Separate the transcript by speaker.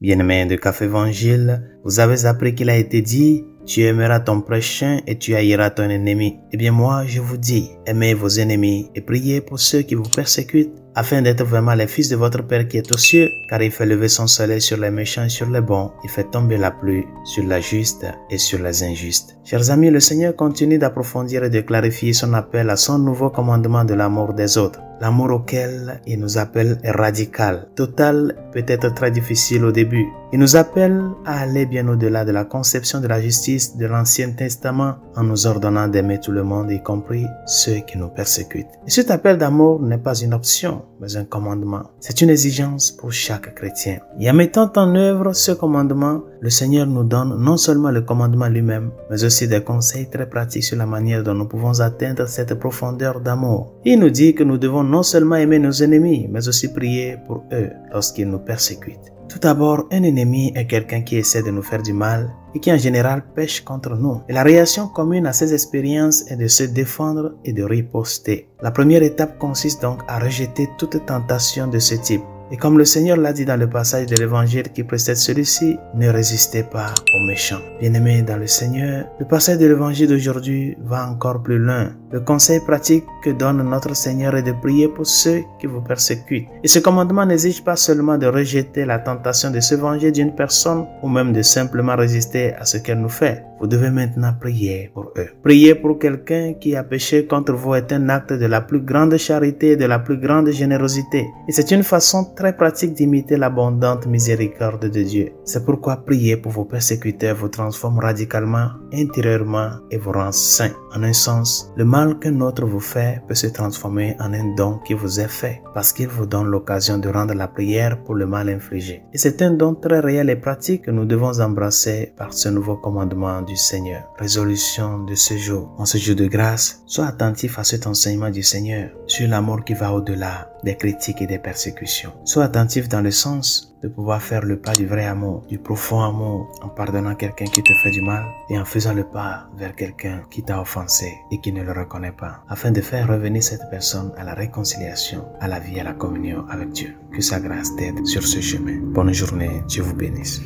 Speaker 1: Bien-aimés de Café Évangile, vous avez appris qu'il a été dit « Tu aimeras ton prochain et tu haïras ton ennemi ». Eh bien moi, je vous dis, aimez vos ennemis et priez pour ceux qui vous persécutent, afin d'être vraiment les fils de votre Père qui est aux cieux, car il fait lever son soleil sur les méchants et sur les bons, il fait tomber la pluie sur la juste et sur les injustes. Chers amis, le Seigneur continue d'approfondir et de clarifier son appel à son nouveau commandement de l'amour des autres. L'amour auquel il nous appelle est radical, total, peut-être très difficile au début. Il nous appelle à aller bien au-delà de la conception de la justice de l'Ancien Testament en nous ordonnant d'aimer tout le monde, y compris ceux qui nous persécutent. Et cet appel d'amour n'est pas une option, mais un commandement. C'est une exigence pour chaque chrétien. Et en mettant en œuvre ce commandement, le Seigneur nous donne non seulement le commandement lui-même, mais aussi des conseils très pratiques sur la manière dont nous pouvons atteindre cette profondeur d'amour. Il nous dit que nous devons non seulement aimer nos ennemis, mais aussi prier pour eux lorsqu'ils nous persécutent. Tout d'abord, un ennemi est quelqu'un qui essaie de nous faire du mal et qui en général pêche contre nous. Et la réaction commune à ces expériences est de se défendre et de riposter. La première étape consiste donc à rejeter toute tentation de ce type. Et comme le Seigneur l'a dit dans le passage de l'Évangile qui précède celui-ci, ne résistez pas aux méchants. Bien-aimés dans le Seigneur, le passage de l'Évangile d'aujourd'hui va encore plus loin. Le conseil pratique que donne notre Seigneur est de prier pour ceux qui vous persécutent. Et ce commandement n'exige pas seulement de rejeter la tentation de se venger d'une personne ou même de simplement résister à ce qu'elle nous fait. Vous devez maintenant prier pour eux. Prier pour quelqu'un qui a péché contre vous est un acte de la plus grande charité et de la plus grande générosité. Et c'est une façon très pratique d'imiter l'abondante miséricorde de Dieu. C'est pourquoi prier pour vos persécuteurs vous transforme radicalement, intérieurement et vous rend saint. En un sens, le mal qu'un autre vous fait peut se transformer en un don qui vous est fait, parce qu'il vous donne l'occasion de rendre la prière pour le mal infligé. Et c'est un don très réel et pratique que nous devons embrasser par ce nouveau commandement du Seigneur. Résolution de ce jour. En ce jour de grâce, sois attentif à cet enseignement du Seigneur sur l'amour qui va au-delà des critiques et des persécutions. Sois attentif dans le sens de pouvoir faire le pas du vrai amour, du profond amour, en pardonnant quelqu'un qui te fait du mal et en faisant le pas vers quelqu'un qui t'a offensé et qui ne le reconnaît pas, afin de faire revenir cette personne à la réconciliation, à la vie, à la communion avec Dieu. Que sa grâce t'aide sur ce chemin. Bonne journée, Dieu vous bénisse.